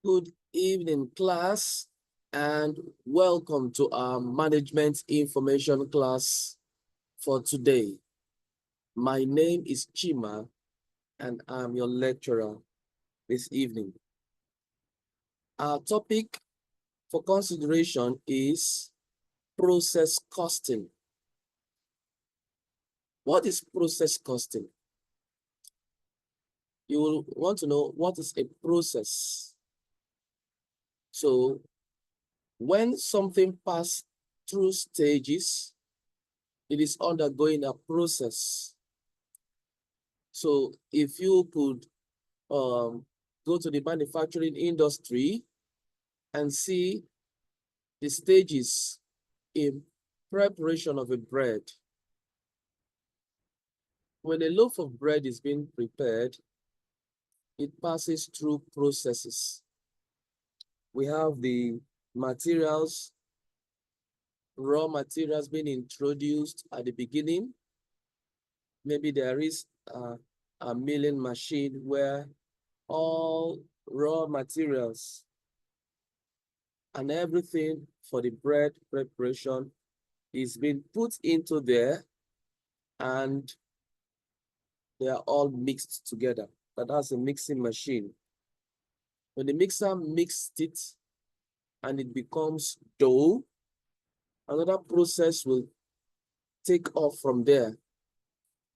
Good evening, class, and welcome to our management information class for today. My name is Chima, and I'm your lecturer this evening. Our topic for consideration is process costing. What is process costing? You will want to know what is a process. So when something passes through stages, it is undergoing a process. So if you could go to the manufacturing industry and see the stages in preparation of a bread. When a loaf of bread is being prepared, it passes through processes. We have the materials, raw materials being introduced at the beginning. Maybe there is a milling machine where all raw materials and everything for the bread preparation is being put into there, and they are all mixed together. That's a mixing machine. When the mixer mixed it and it becomes dough, another process will take off from there,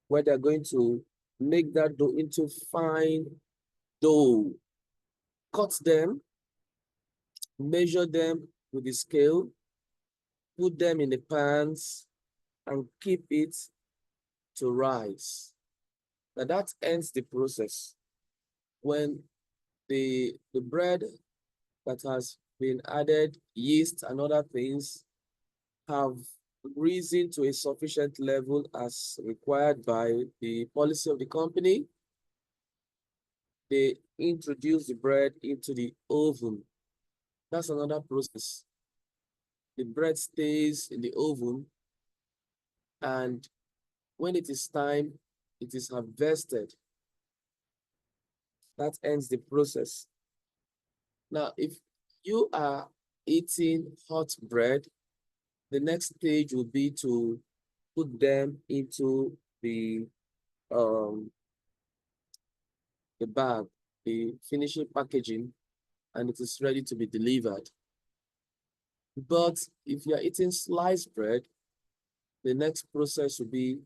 where they're going to make that dough into fine dough, cut them, measure them with the scale, put them in the pans, and keep it to rise. Now that ends the process. When the bread that has been added yeast and other things have risen to a sufficient level as required by the policy of the company, they introduce the bread into the oven. That's another process. The bread stays in the oven, and when it is time, it is harvested. That ends the process. Now, if you are eating hot bread, the next stage would be to put them into the bag, the finishing packaging, and it is ready to be delivered. But if you're eating sliced bread, the next process would be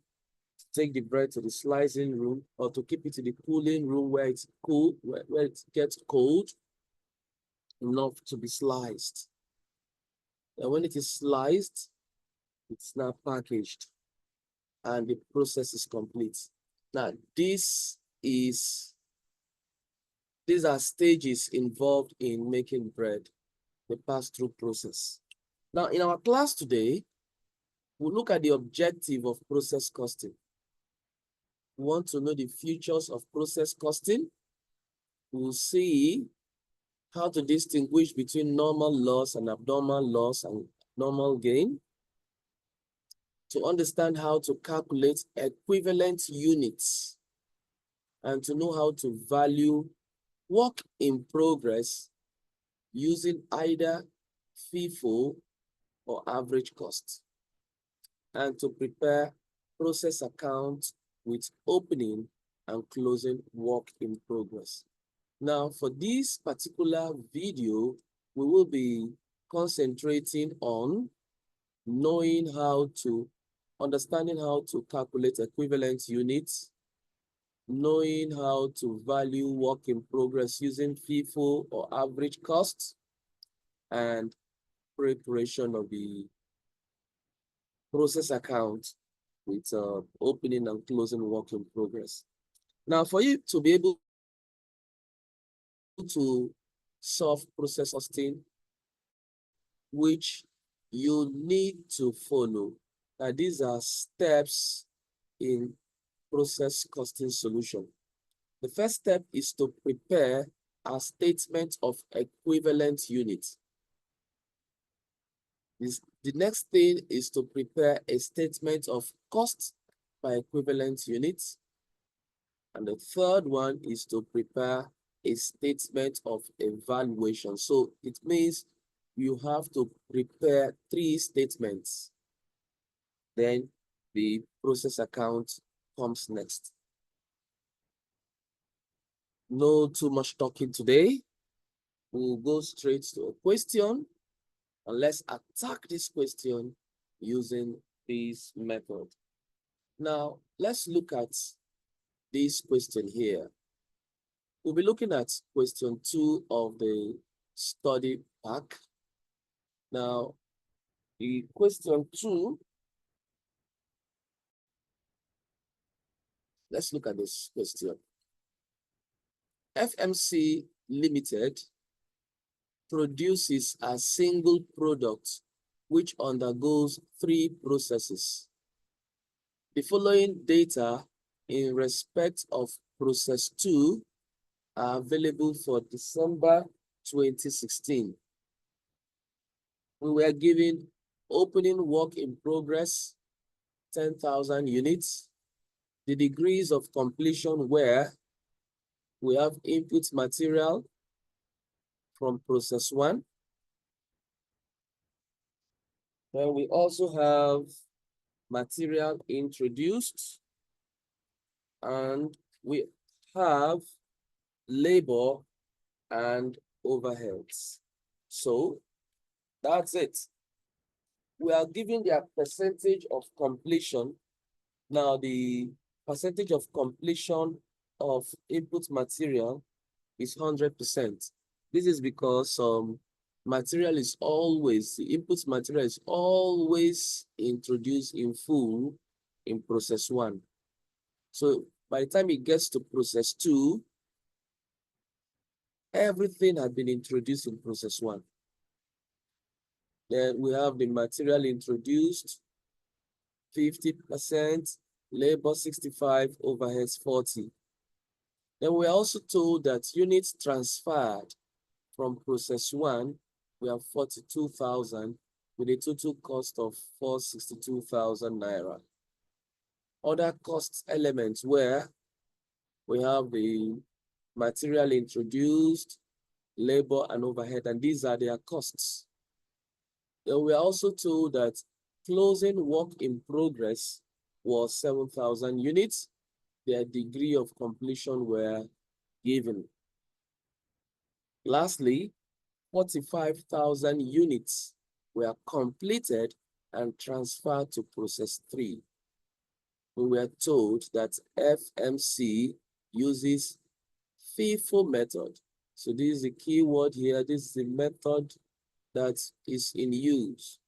to take the bread to the slicing room, or to keep it in the cooling room where it's cool, where it gets cold enough to be sliced. And when it is sliced, it's now packaged and the process is complete. Now, these are stages involved in making bread, the pass-through process. Now, in our class today, we'll look at the objective of process costing. We want to know the features of process costing. We'll see how to distinguish between normal loss and abnormal loss and normal gain, to understand how to calculate equivalent units, and to know how to value work in progress using either FIFO or average cost, and to prepare process accounts with opening and closing work in progress. Now, for this particular video, we will be concentrating on understanding how to calculate equivalent units, knowing how to value work in progress using FIFO or average costs, and preparation of the process account with opening and closing work in progress. Now, for you to be able to solve process costing, which you need to follow, these are steps in process costing solution. The first step is to prepare a statement of equivalent units. The next thing is to prepare a statement of cost by equivalent units. And the third one is to prepare a statement of evaluation. So it means you have to prepare 3 statements. Then the process account comes next. No too much talking today. We'll go straight to a question, and let's attack this question using this method. Now, let's look at this question here. We'll be looking at question 2 of the study pack. Now, the question 2, let's look at this question. FMC Limited produces a single product which undergoes 3 processes. The following data in respect of process 2 are available for December 2016. We were given opening work in progress, 10,000 units. The degrees of completion were, we have input material from process 1. Then we also have material introduced, and we have labor and overheads. So that's it. We are given their percentage of completion. Now the percentage of completion of input material is 100%. This is because material is always, the input material is always introduced in full in process 1. So by the time it gets to process 2, everything had been introduced in process 1. Then we have the material introduced, 50%, labor 65, overheads 40. Then we're also told that units transferred from process 1, we have 42,000 with a total cost of 462,000 naira. Other cost elements where we have the material introduced, labor and overhead, and these are their costs. Then we are also told that closing work in progress was 7,000 units. Their degree of completion were given. Lastly, 45,000 units were completed and transferred to process 3. We were told that FMC uses FIFO method. So this is the key word here. This is the method that is in use.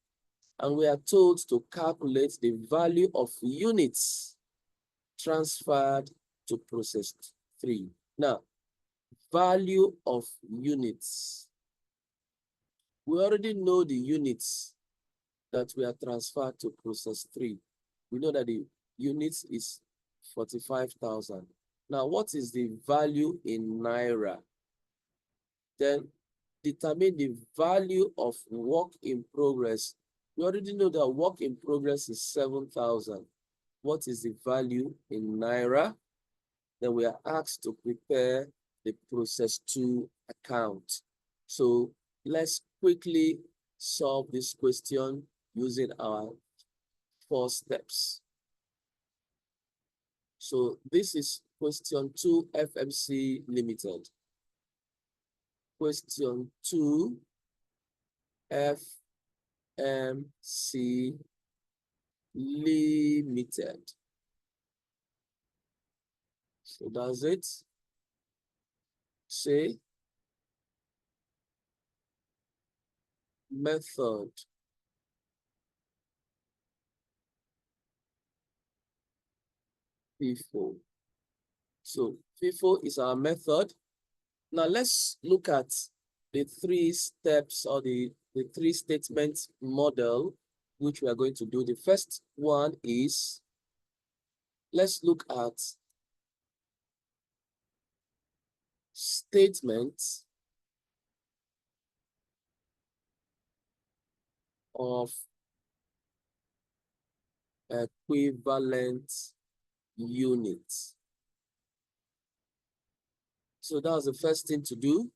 And we are told to calculate the value of units transferred to process 3. Now, value of units. We already know the units that we are transferred to process 3. We know that the units is 45,000. Now, what is the value in Naira? Then determine the value of work in progress. We already know that work in progress is 7,000. What is the value in Naira? Then we are asked to prepare the process 2 account. So let's quickly solve this question using our 4 steps. So this is question 2 FMC Limited. Question 2 FMC Limited. So that's it. Say method. FIFO. So FIFO is our method. Now let's look at the 3 steps or the 3 statements model, which we are going to do. The first one is, let's look at statements of equivalent units. So that was the first thing to do.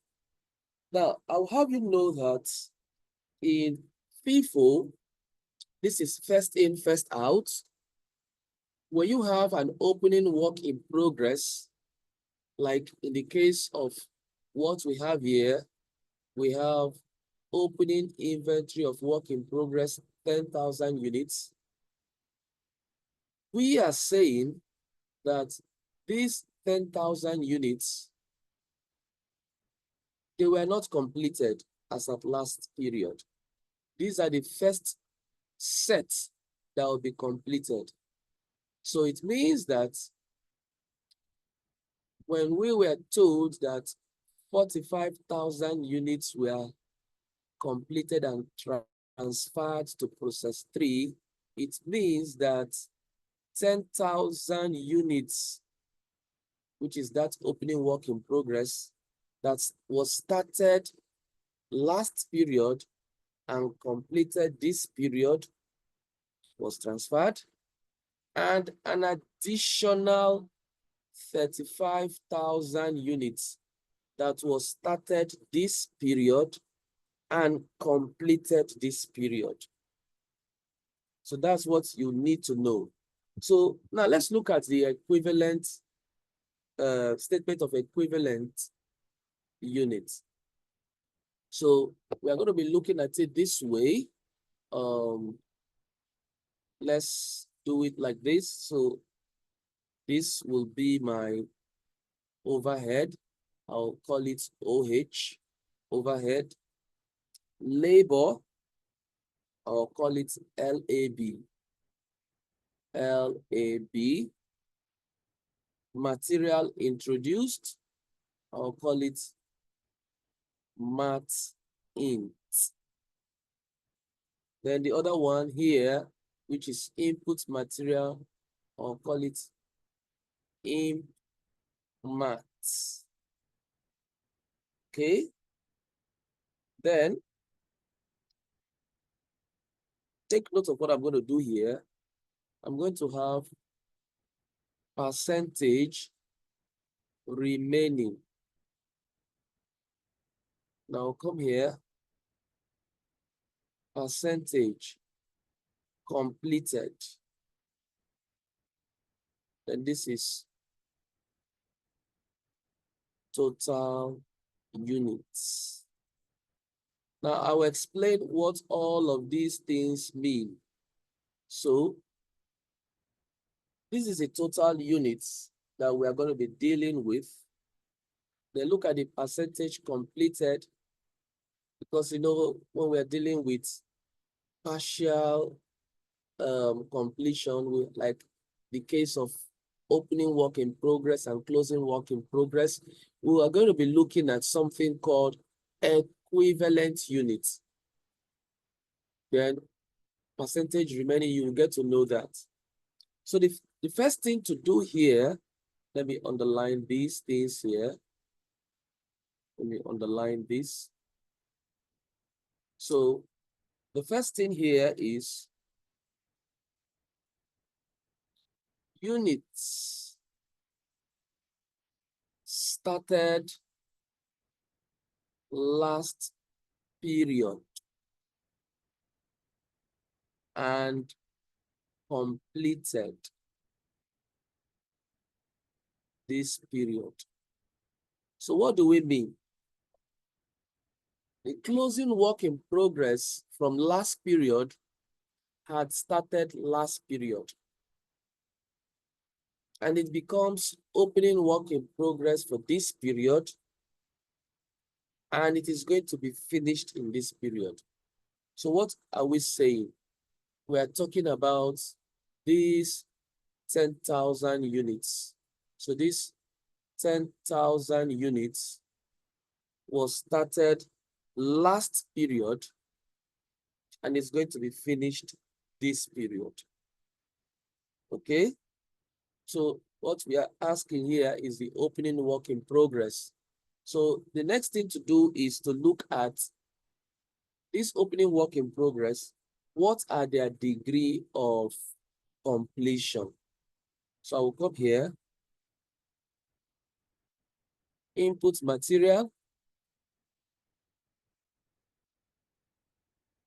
Now, I'll have you know that in FIFO, this is first in, first out. When you have an opening work in progress, like in the case of what we have here, we have opening inventory of work in progress, 10,000 units. We are saying that these 10,000 units, they were not completed as at last period. These are the first set that will be completed. So it means that when we were told that 45,000 units were completed and transferred to process 3, it means that 10,000 units, which is that opening work in progress, that was started last period and completed this period, was transferred, and an additional 35,000 units that was started this period and completed this period. So that's what you need to know. So now let's look at the equivalent statement of equivalent units. So we are going to be looking at it this way. Let's do it like this. So this will be my overhead. I'll call it OH, overhead. Labor, I'll call it LAB. LAB. Material introduced, I'll call it mat int. Then the other one here, which is input material, I'll call it imp mat. Okay. Then take note of what I'm going to do here. I'm going to have percentage remaining. Now come here, percentage completed. Then this is total units. Now I will explain what all of these things mean. So this is a total units that we are going to be dealing with. Then look at the percentage completed, because you know when we are dealing with partial completion, like the case of opening work in progress and closing work in progress, we are going to be looking at something called equivalent units. Then percentage remaining, you will get to know that. So the first thing to do here, let me underline these things here. Let me underline this. So the first thing here is units started last period and completed this period. So what do we mean? The closing work in progress from last period had started last period, and it becomes opening work in progress for this period, and it is going to be finished in this period. So what are we saying? We are talking about these 10,000 units. So this 10,000 units was started last period and it's going to be finished this period. Okay? So what we are asking here is the opening work in progress. So the next thing to do is to look at this opening work in progress. What are their degree of completion? So I will come here. input material,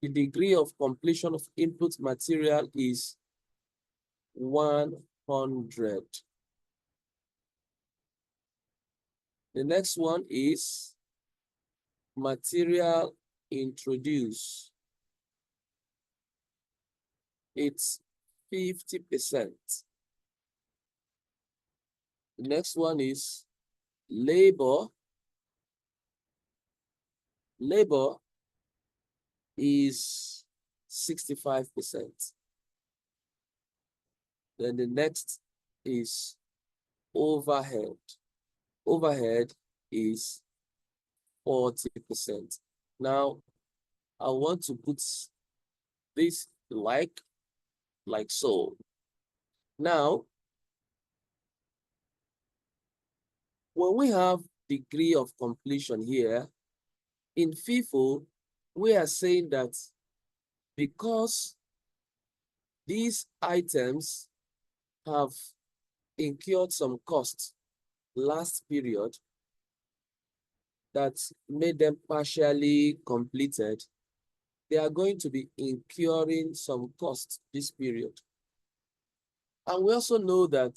the degree of completion of input material is 100. The next one is material introduced. It's 50%. The next one is labor. Labor is 65%. Then the next is overhead. Overhead is 40%. Now, I want to put this like so. Now, when we have degree of completion here, in FIFO, we are saying that because these items have incurred some costs last period that made them partially completed, they are going to be incurring some costs this period. And we also know that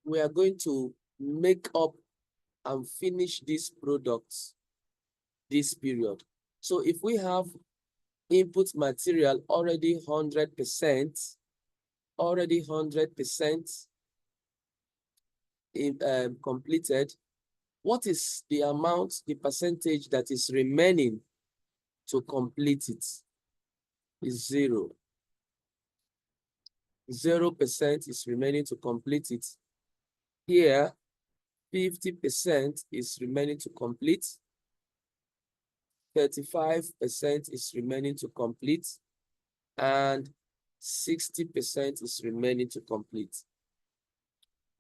we are going to make up and finish these products this period. So if we have input material already 100%, completed, what is the amount, the percentage that is remaining to complete it? Is 0. 0% is remaining to complete it. Here, 50% is remaining to complete. 35% is remaining to complete. And 60% is remaining to complete.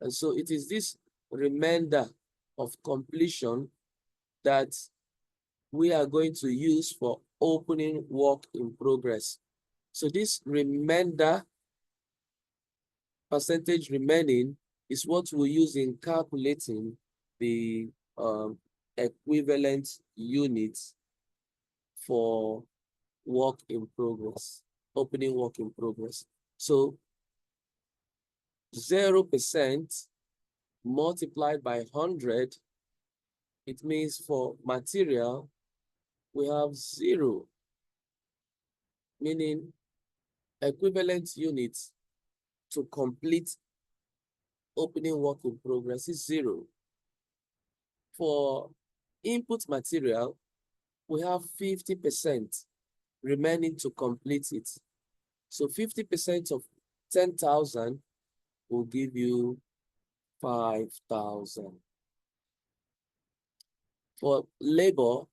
And so it is this remainder of completion that we are going to use for opening work in progress. So this remainder, percentage remaining, is what we use in calculating the equivalent units for work in progress, opening work in progress. So 0% multiplied by 100, it means for material, we have 0, meaning equivalent units to complete opening work in progress is 0. For input material, we have 50% remaining to complete it. So 50% of 10,000 will give you 5,000. For labor,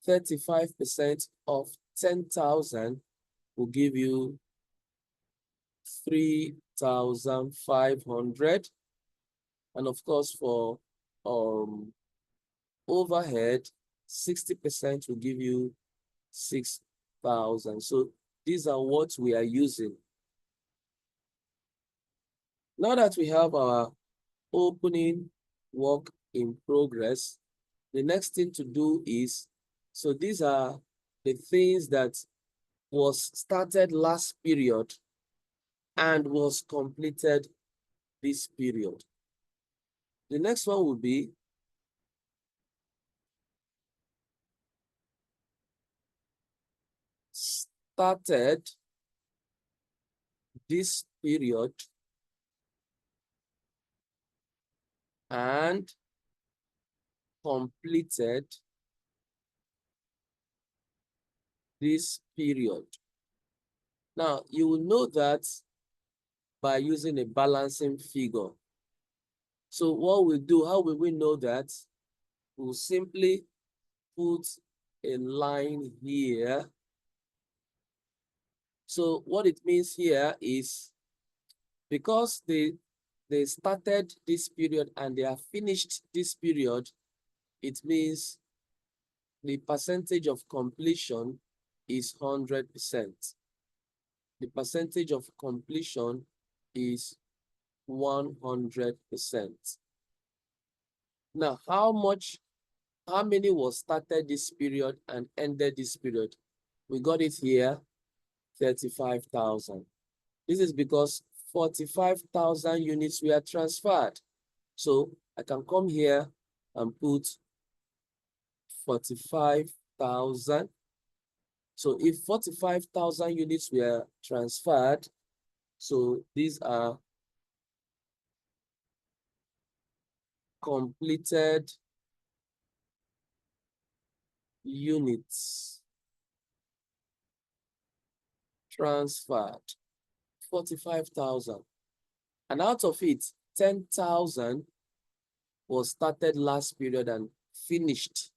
35% of 10,000 will give you 3,500. And of course, for overhead, 60% will give you 6,000. So these are what we are using. Now that we have our opening work in progress, the next thing to do is, so these are the things that was started last period and was completed this period. The next one will be started this period and completed this period. Now, you will know that by using a balancing figure. So what we do, how will we know that? We'll simply put a line here. So what it means here is because they started this period and they have finished this period, it means the percentage of completion is 100%. The percentage of completion is 100%. Now, how many was started this period and ended this period? We got it here, 35,000. This is because 45,000 units were transferred. So I can come here and put 45,000. So if 45,000 units were transferred, so these are completed units transferred, 45,000. And out of it, 10,000 was started last period and finished.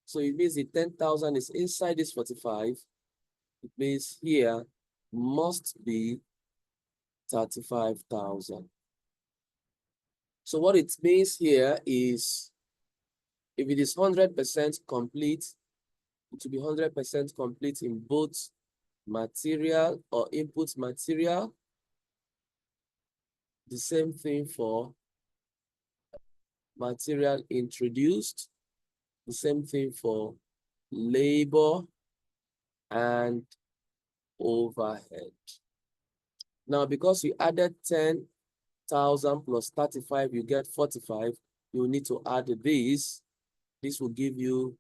So it means the 10,000 is inside this 45. It means here must be 35,000. So what it means here is, if it is 100% complete, it will be 100% complete in both material or input material. The same thing for material introduced. The same thing for labor and overhead. Now, because you added 10,000 plus 35, you get 45. You need to add this. This will give you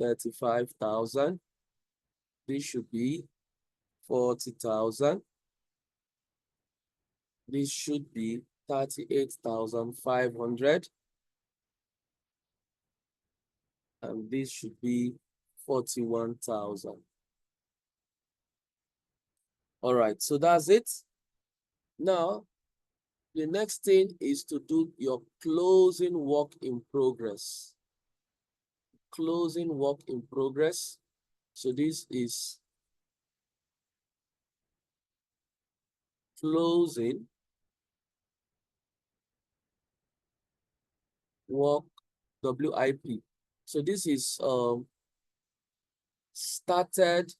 35,000. This should be 40,000. This should be 38,500. And this should be 41,000. All right, so that's it. Now, the next thing is to do your closing work in progress. Closing work in progress. So this is closing work, WIP. So this is started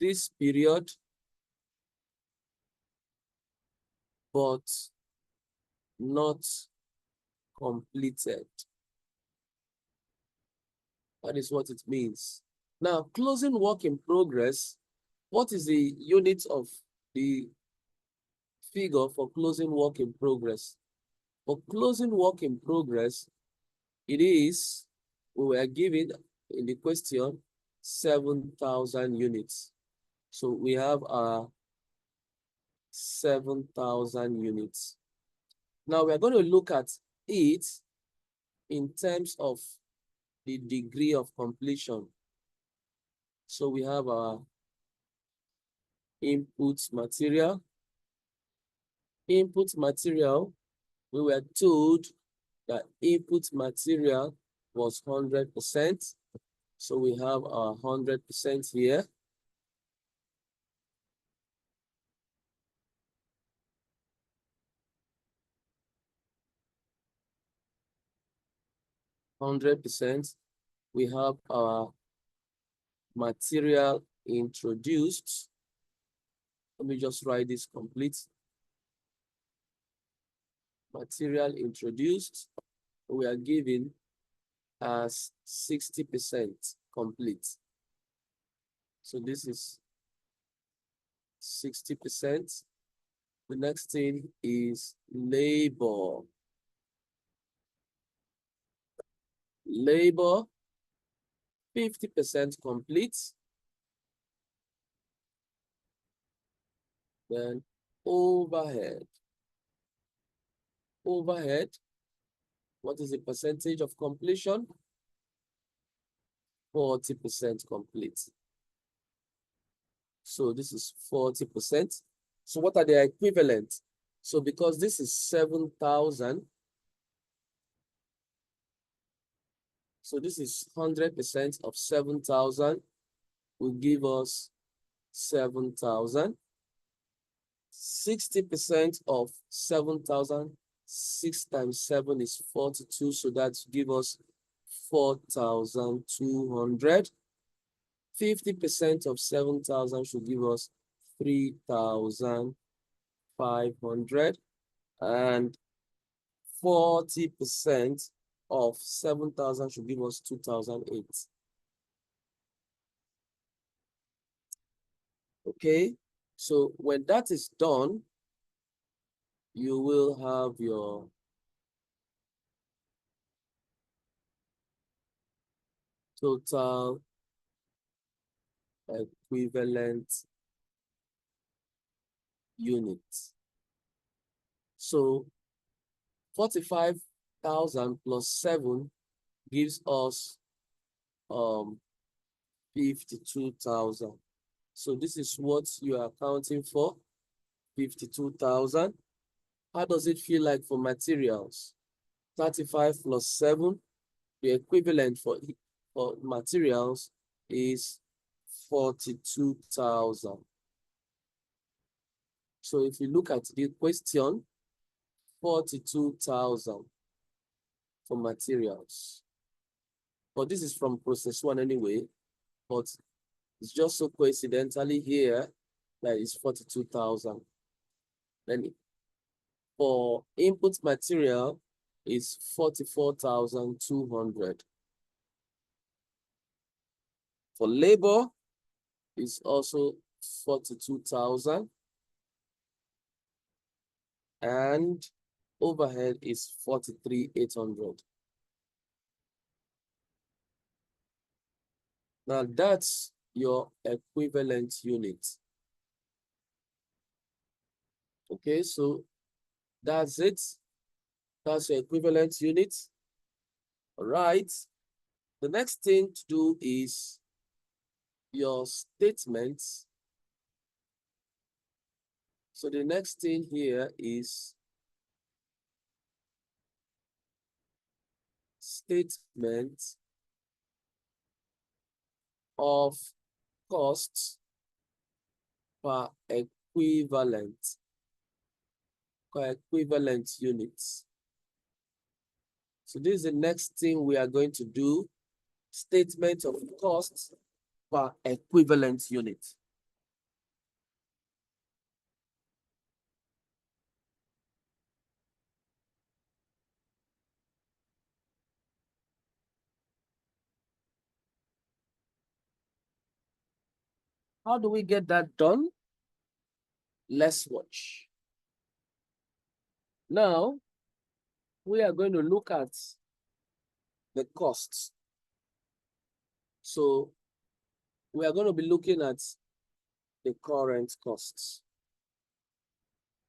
this period, but not completed. That is what it means. Now, closing work in progress, what is the unit of the figure for closing work in progress? For closing work in progress, it is, we were given in the question, 7,000 units. So we have 7,000 units. Now we're going to look at it in terms of the degree of completion. So we have our input material. Input material, we were told that input material was 100%. So we have our 100% here. We have our material introduced. Let me just write this complete. Material introduced, we are given as 60% complete. So this is 60%. The next thing is labor. Labor, 50% complete. Then overhead. Overhead, what is the percentage of completion? 40% complete. So this is 40%. So what are the equivalent? So because this is 7,000, so this is 100% of 7,000 will give us 7,000. 60% of 7,000, 6 times 7 is 42, so that give us 4,200. 50% of 7,000 should give us 3,500. And 40% of 7,000 should give us 2,008. Okay, so when that is done, you will have your total equivalent units. So 45,000 plus 7 gives us 52,000. So this is what you are accounting for, 52,000. How does it feel like for materials? 35 plus 7, the equivalent for materials is 42,000. So if you look at the question, 42,000 for materials. But this is from process one anyway, but it's just so coincidentally here that it's 42,000. Then for input material is 44,200. For labor is also 42,000. And overhead is 43,800. Now that's your equivalent unit. Okay, so that's it. That's your equivalent unit. All right. The next thing to do is your statements. So the next thing here is statement of costs per equivalent units. So this is the next thing we are going to do, statement of costs per equivalent unit. How do we get that done? Let's watch. Now, we are going to look at the costs. So we are going to be looking at the current costs.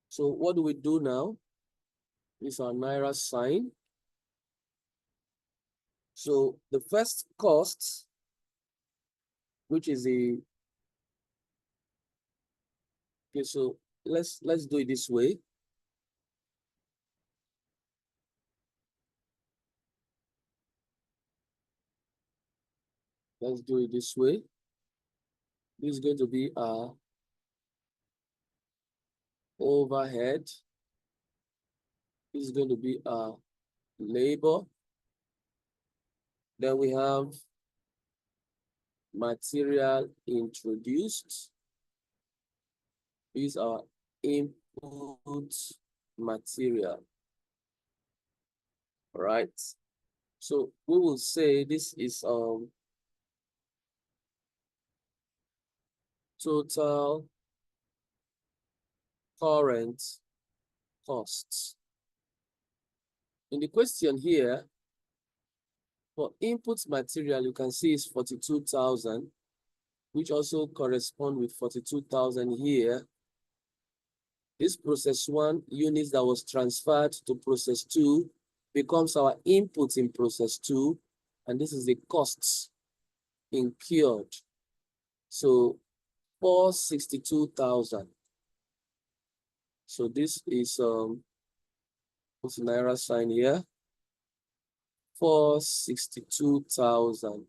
So what do we do now? This is our Naira sign. So the first cost, which is the, okay, so let's do it this way. Let's do it this way. This is going to be our overhead. This is going to be our labor. Then we have material introduced. These are input material. All right. So we will say this is total current costs. In the question here, for input material, you can see it's 42,000, which also correspond with 42,000 here. This process one unit that was transferred to process two becomes our input in process two, and this is the costs incurred. So 462,000. So this is what's the Naira sign here? 462,000.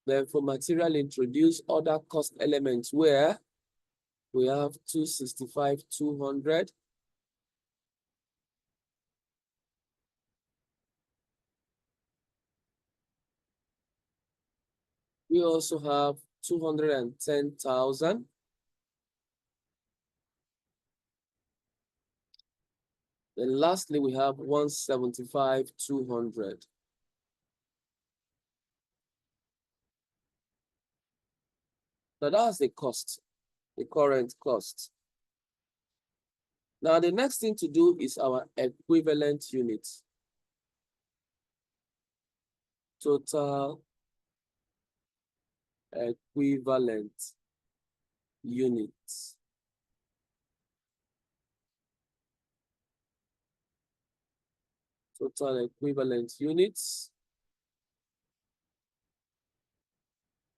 Then for material introduced, other cost elements where we have 265,200. We also have 210,000. And lastly, we have 175, 200. Now that's the cost, the current cost. Now the next thing to do is our equivalent unit. Total equivalent units. Total equivalent units.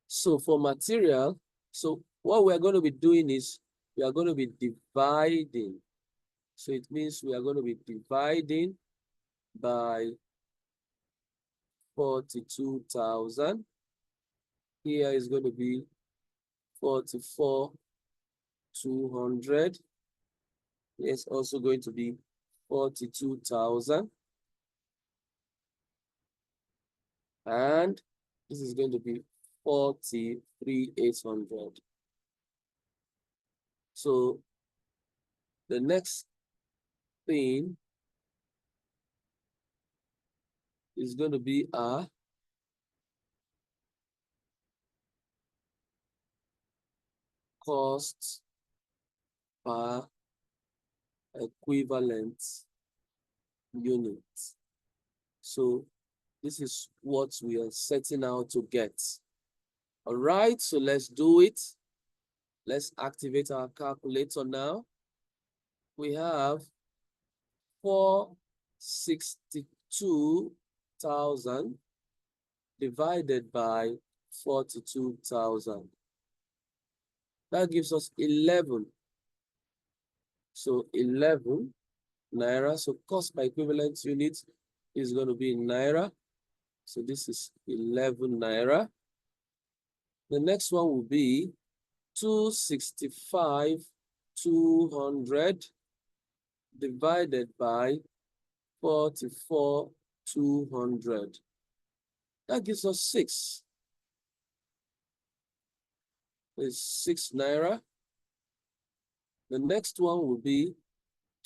So for material, so what we're going to be doing is we are going to be dividing. So it means we are going to be dividing by 42,000. Here is going to be 44,200. It's also going to be 42,000. And this is going to be 43,800. So the next thing is going to be our cost per equivalent unit. So this is what we are setting out to get. All right, so let's do it. Let's activate our calculator now. We have 462,000 divided by 42,000. That gives us 11. So 11 naira. So cost per equivalent unit is going to be in naira. So this is 11 naira. The next one will be 265,200 divided by 44,200. That gives us 6. It's 6 naira. The next one will be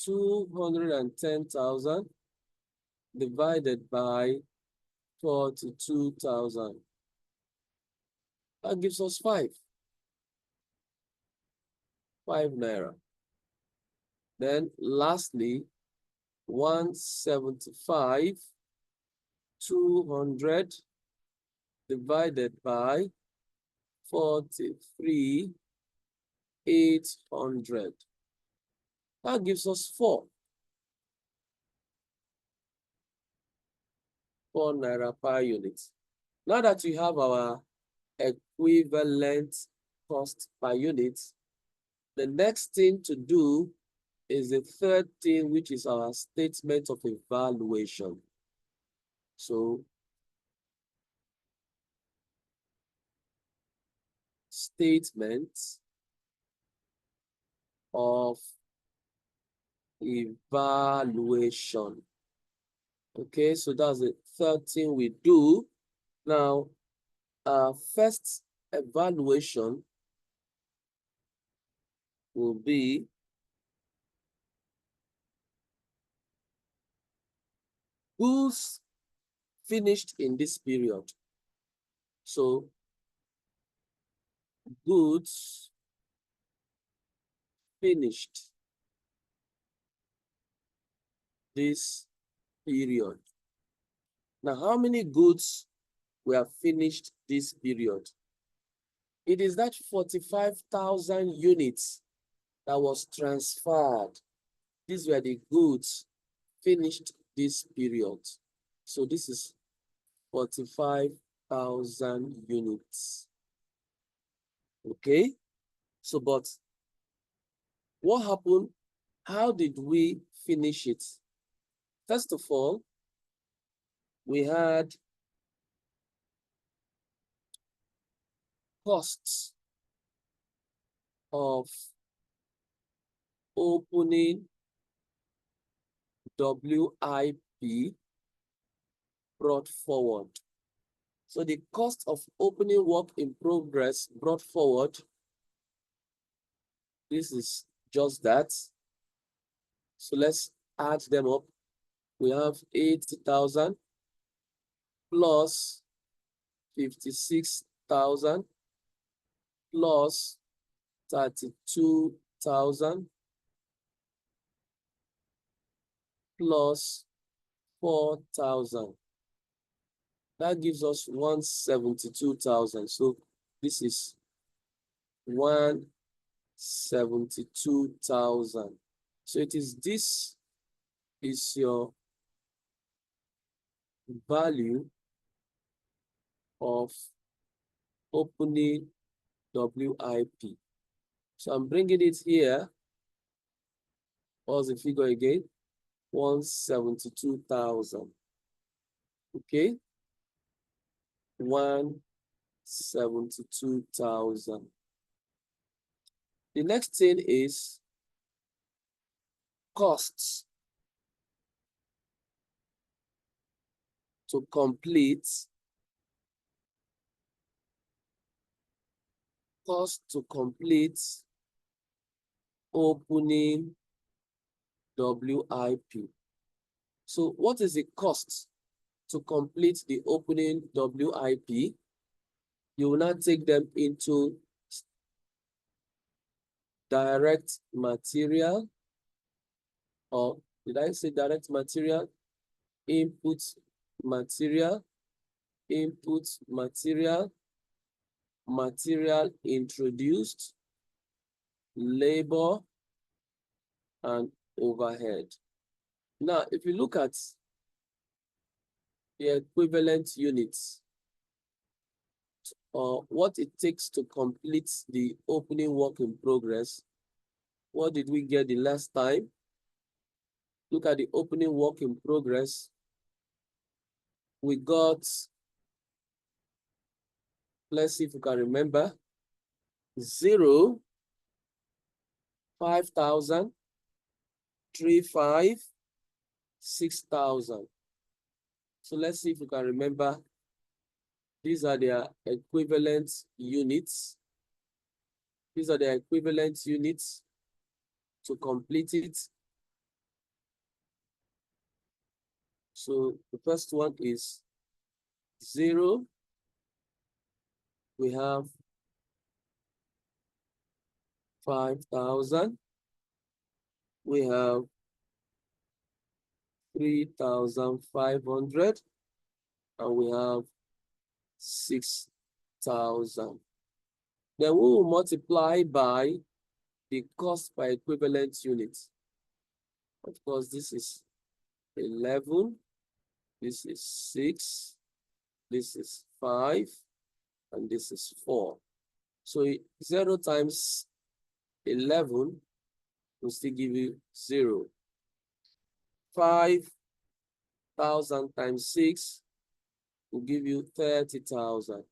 210,000 divided by 42,000. That gives us 5. 5 naira. Then lastly, 175,200 divided by 43,800. That gives us 4. 4 naira per unit. Now that we have our equivalent cost per unit, the next thing to do is the third thing, which is our statement of evaluation. So statement of evaluation. Okay, so that's the third thing we do. Now, our first evaluation will be goods finished in this period. So goods finished this period. Now, how many goods were finished this period? It is that 45,000 units that was transferred. These were the goods finished this period. So this is 45,000 units. Okay, so but what happened? How did we finish it? First of all, we had costs of opening WIP brought forward. So the cost of opening work in progress brought forward, this is just that. So let's add them up, we have 80,000 plus 56,000 plus 32,000 plus 4,000. That gives us 172,000. So this is 172,000. So it is this is your value of opening WIP. So I'm bringing it here. What's the figure again? 172,000. Okay. 172,000. The next thing is costs to complete opening WIP. So what is the cost to complete the opening WIP? You will not take them into direct material, or did I say direct material? Input material, material introduced, labor, and overhead. Now, if you look at the equivalent units, or what it takes to complete the opening work in progress, what did we get the last time? Look at the opening work in progress. We got, let's see if you can remember, 0, 5,000, 3, 5, 6,000. So let's see if you can remember. These are their equivalent units. These are the equivalent units to complete it. So the first one is 0. We have 5,000. We have 3,500. And we have 6,000. Then we will multiply by the cost per equivalent unit. Of course, this is 11. This is 6. This is 5. And this is 4. So 0 times 11 will still give you 0. 5,000 times 6 will give you 30,000.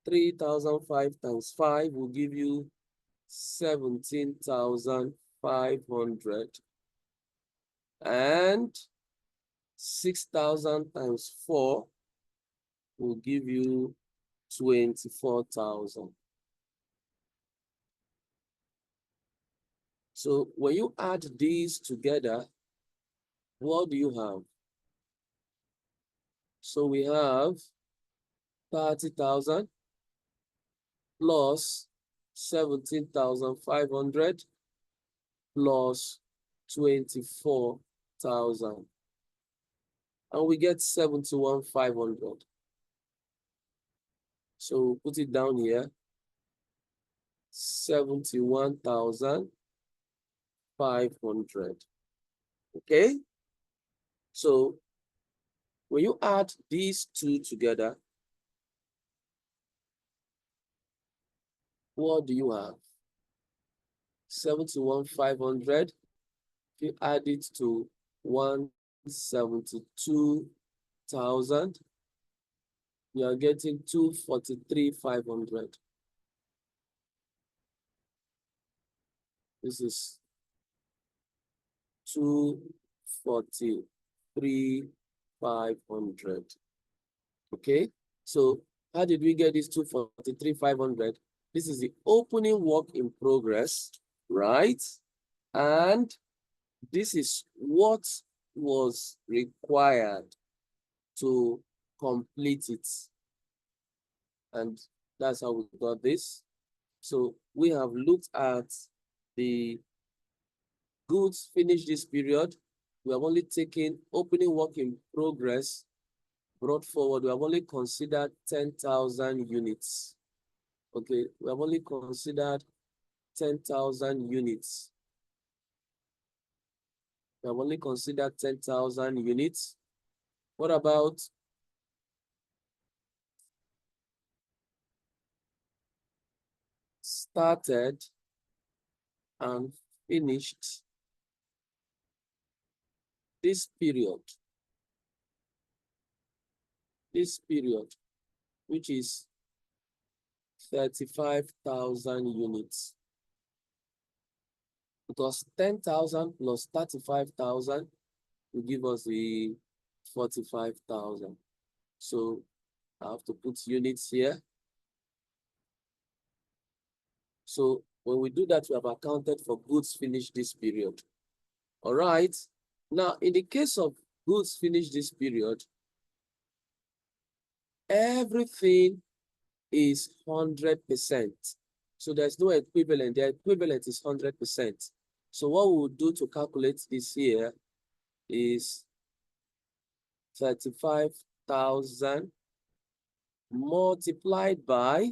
3,005 times 5 will give you 17,500. And 6,000 times 4 will give you 24,000. So when you add these together, what do you have? So we have 30,000 plus 17,500 plus 24,000. And we get 71,500. So put it down here. 71,500. Okay? So when you add these two together, what do you have? 71,500. If you add it to 172,000, you are getting 243,500. This is 243,500. Okay, so how did we get this 243,500? This is the opening work in progress, right? And this is what was required to complete it. And that's how we got this. So we have looked at the goods finished this period. We have only taken opening work in progress brought forward. We have only considered 10,000 units. Okay, we have only considered 10,000 units. We have only considered 10,000 units. What about started and finished this period? This period, which is 35,000 units. Because 10,000 plus 35,000 will give us the 45,000. So I have to put units here. So when we do that, we have accounted for goods finished this period. All right. Now, in the case of goods finished this period, everything is 100%. So there's no equivalent. The equivalent is 100%. So what we will do to calculate this here is 35,000 multiplied by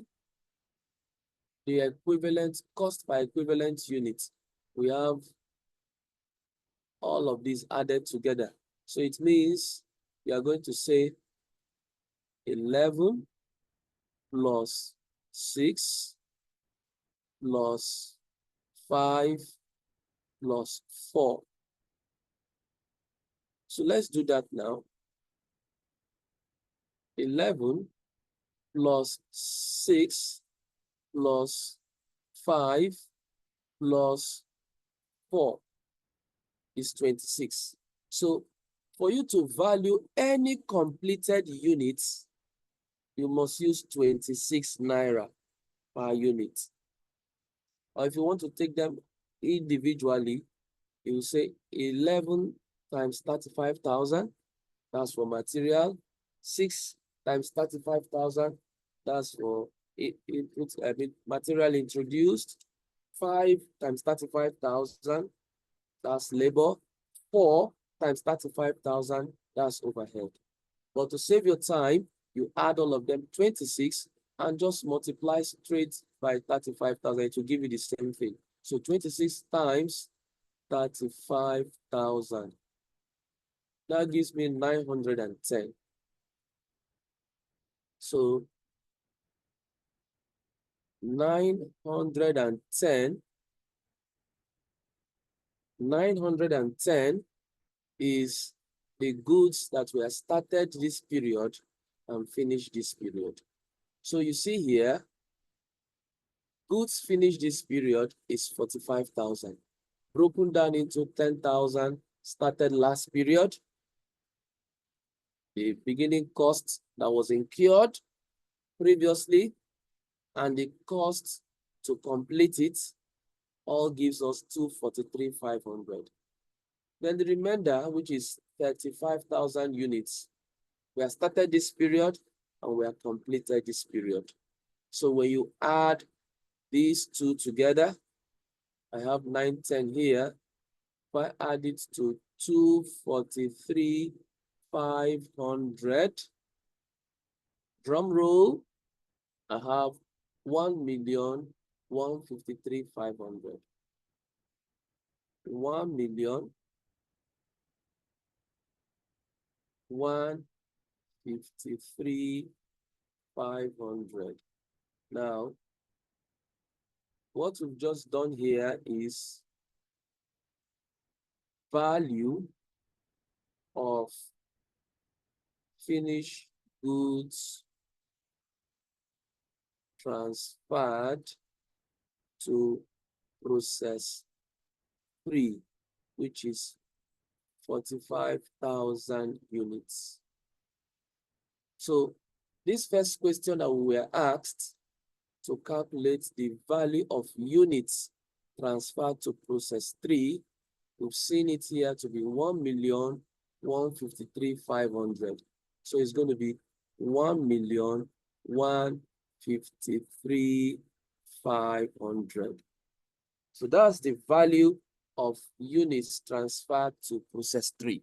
the equivalent cost by equivalent unit. We have all of these added together. So it means you are going to say 11 plus 6 plus 5 plus 4. So let's do that now. 11 plus 6 plus 5 plus 4 is 26. So for you to value any completed units, you must use 26 naira per unit. Or if you want to take them individually, you will say 11 times 35,000, that's for material. 6 times 35,000, that's for input, material introduced. 5 times 35,000, that's labor. 4 times 35,000, that's overhead. But to save your time, you add all of them, 26, and just multiply straight by 35,000. It will give you the same thing. So 26 times 35,000. That gives me 910. So 910 is the goods that were started this period and finished this period. So you see here, goods finished this period is 45,000. Broken down into 10,000 started last period. The beginning cost that was incurred previously and the cost to complete it all gives us 243,500. Then the remainder, which is 35,000 units, we have started this period and we have completed this period. So when you add these two together, I have 910 here. If I add it to 243,500, drum roll, I have 1,153,500. 1,153,500. Now, what we've just done here is value of finished goods transferred to process 3, which is 45,000 units. So this first question that we were asked to calculate the value of units transferred to process 3, we've seen it here to be 1,153,500. So it's going to be 1,153,500. So that's the value of units transferred to process 3.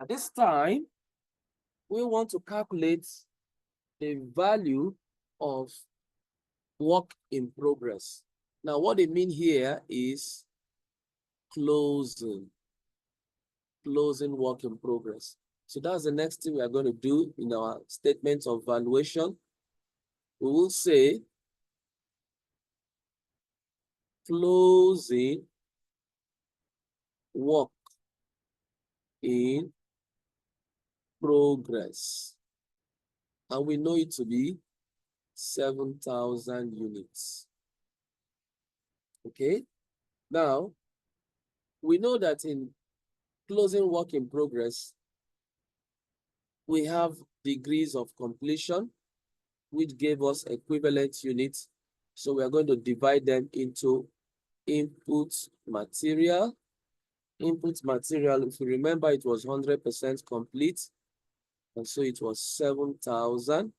At this time, we want to calculate the value of work in progress. Now, what they mean here is closing work in progress. So that's the next thing we are going to do in our statement of valuation. We will say closing work in progress. And we know it to be 7,000 units. Okay. Now, we know that in closing work in progress, we have degrees of completion, which gave us equivalent units. So we are going to divide them into input material. Input material, if you remember, it was 100% complete. And so it was 7,000.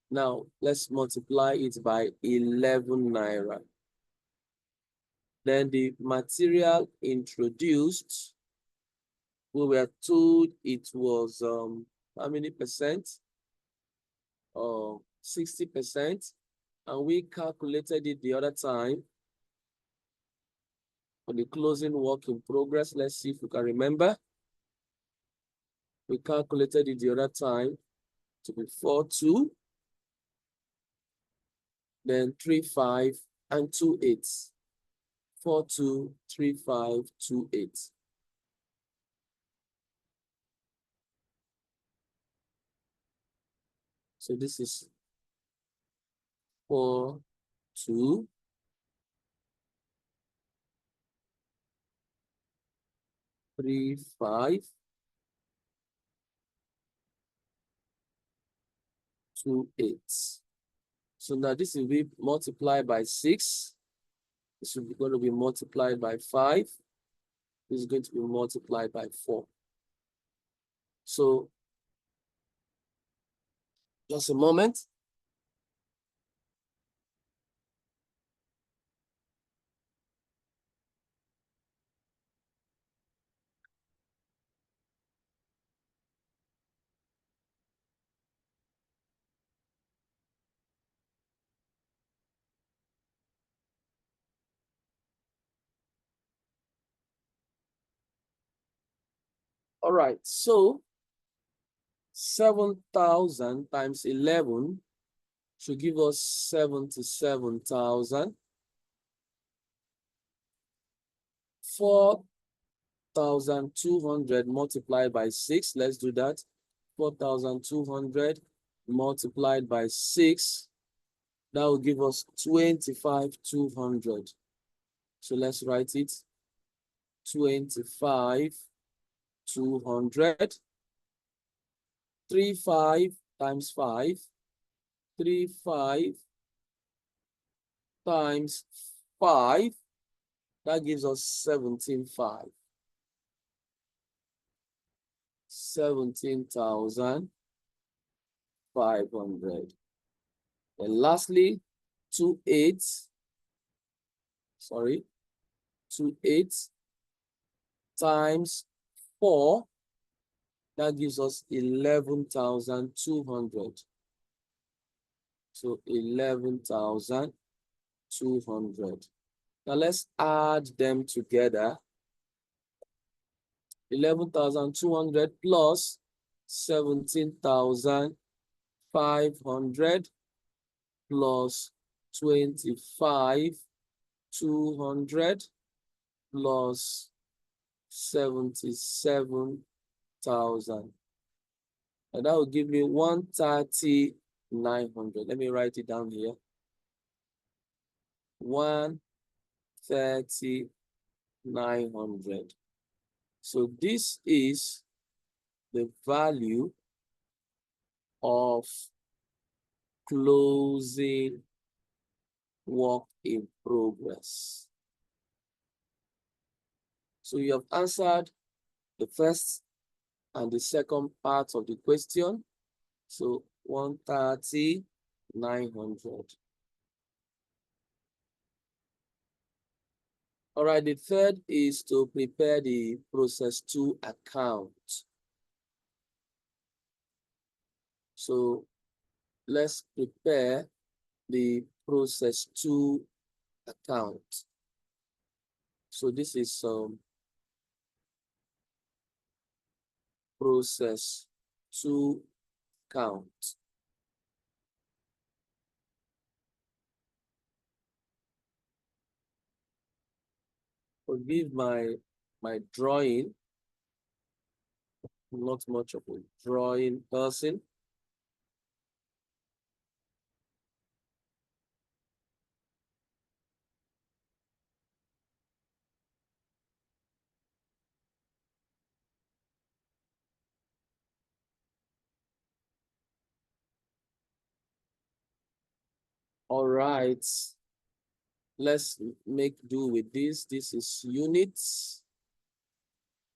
Now, let's multiply it by 11 naira. Then the material introduced, we were told it was how many percent? 60%. And we calculated it the other time for the closing work in progress. Let's see if we can remember. We calculated it the other time to be 4,2, then 3,5, and 2,8. 4,2, 3,5, 2,8. So this is 4,2, 3,5, 2,8. So now this will be multiplied by 6. This is going to be multiplied by 5. This is going to be multiplied by 4. So just a moment. All right, so 7,000 times 11 should give us 77,000. 4,200 multiplied by 6. Let's do that. 4,200 multiplied by 6. That will give us 25,200. So let's write it. 25,200. 3,5 times 5. 3,5 times 5. That gives us 17,500. 17,500. And lastly, 2,8. 2,8 times 4. That gives us 11,200. So 11,200. Now let's add them together. 11,200 plus 17,500 plus 25,200 plus 77,000. And that will give me 130,900. Let me write it down here. 130,900. So this is the value of closing work in progress. So you have answered the first and the second part of the question. So 130, 900. All right, the third is to prepare the process 2 account. So let's prepare the process 2 account. So this is process 2 count. Forgive my drawing. I'm not much of a drawing person. All right. Let's make do with this. This is units.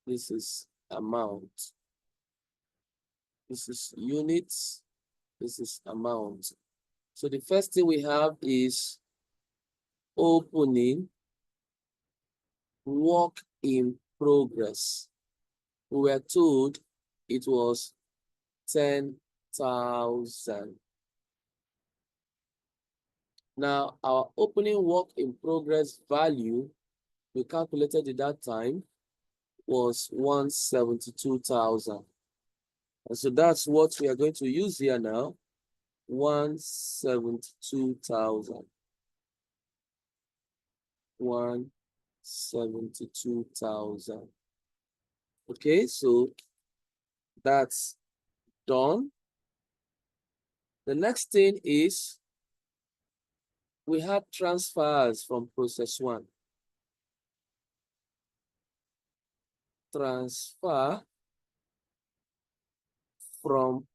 This is amount. This is units. This is amount. So the first thing we have is opening work in progress. We were told it was 10,000. Now, our opening work in progress value we calculated at that time was 172,000. And so that's what we are going to use here now, 172,000. 172,000. Okay, so that's done. The next thing is we had transfers from process 1. Transfer from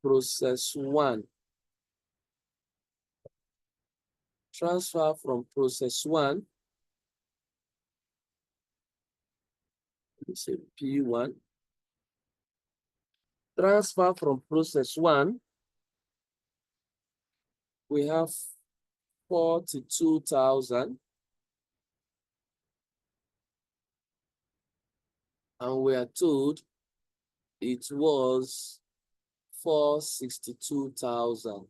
process 1. Transfer from process 1. Let's say P1. Transfer from process 1. We have 42,000. And we are told it was 462,000.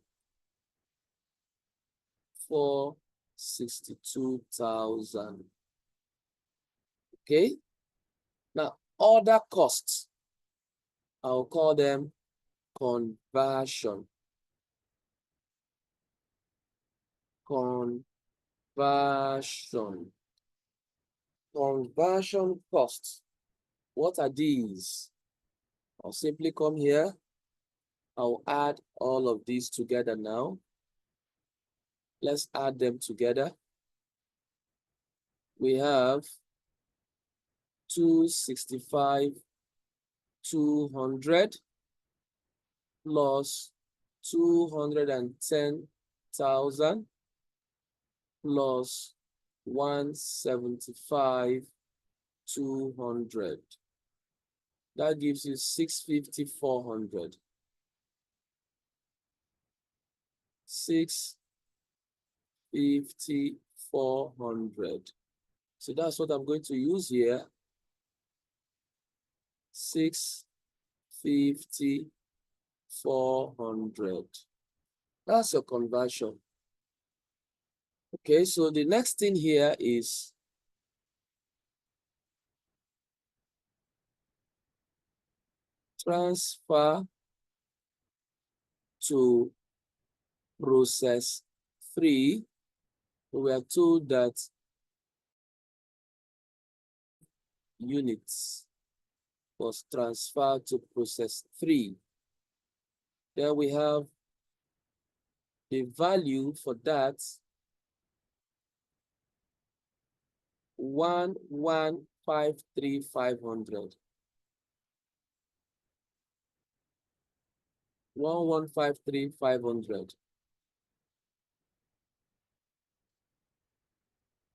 462,000. Okay. Now, other costs, I'll call them conversion. Conversion. Conversion costs. What are these? I'll simply come here. I'll add all of these together now. Let's add them together. We have 265, 200 plus 210,000 plus 175, 200. That gives you 650, 400. 650, 400. So that's what I'm going to use here. 650, 400. That's your conversion. Okay, so the next thing here is transfer to process 3. We are told that units was transferred to process 3. Then we have the value for that 1,153,500. 1,153,500.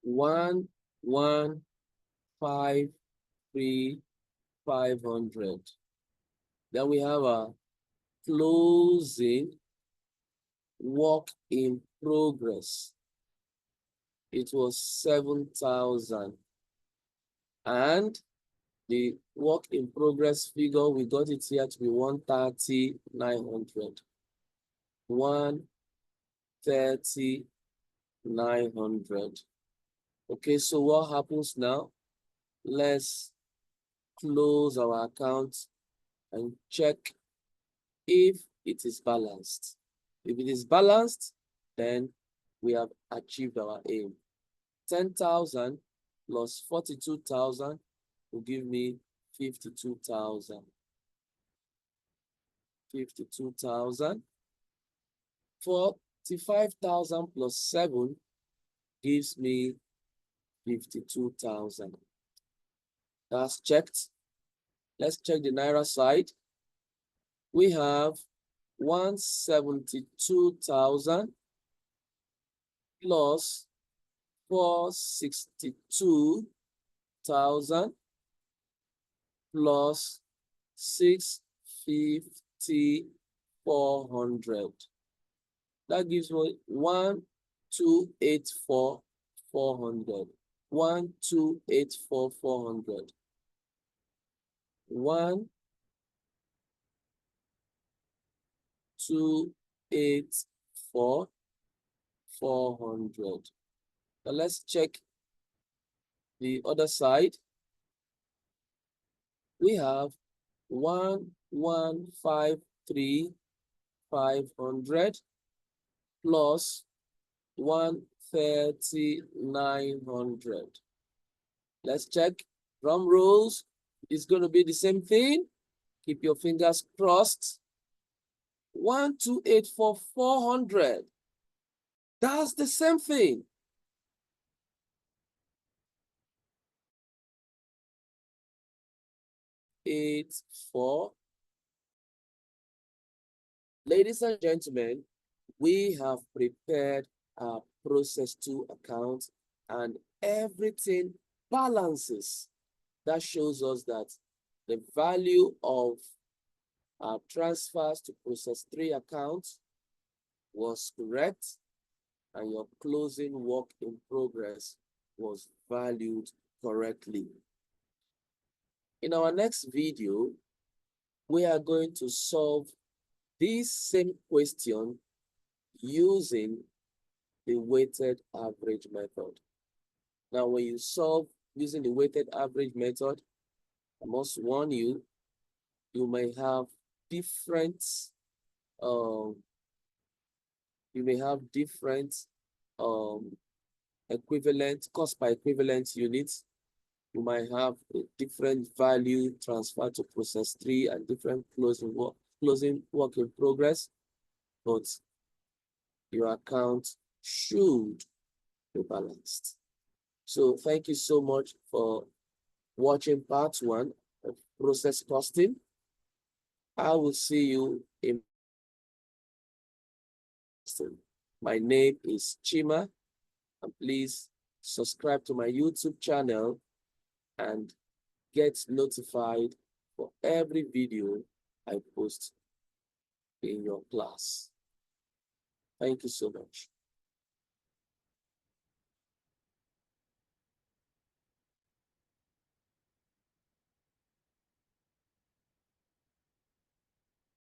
1,153,500. Then we have a closing work in progress. It was 7,000. And the work in progress figure, we got it here to be 130,900. 130,900. Okay, so what happens now? Let's close our account and check if it is balanced. If it is balanced, then we have achieved our aim. 10,000 plus 42,000 will give me 52,000. 52,000. 45,000 plus 7 gives me 52,000. That's checked. Let's check the Naira side. We have 172,000 plus 462,000 plus 650,400. That gives me 1,284,400. 1,284,400. 1,284,400. Now let's check the other side. We have 1,153,500 plus 130,900. Let's check. Drum rolls. It's going to be the same thing. Keep your fingers crossed. 1,284,400. That's the same thing. It's 4. Ladies and gentlemen, we have prepared our process 2 account and everything balances. That shows us that the value of our transfers to process 3 accounts was correct and your closing work in progress was valued correctly. In our next video, we are going to solve this same question using the weighted average method. Now, when you solve using the weighted average method, I must warn you, you may have different equivalent cost by equivalent units. You might have a different value transferred to process 3 and different closing work in progress, but your account should be balanced. So thank you so much for watching part 1 of process costing. I will see you in. My name is Chima, and please subscribe to my YouTube channel and get notified for every video I post in your class. Thank you so much.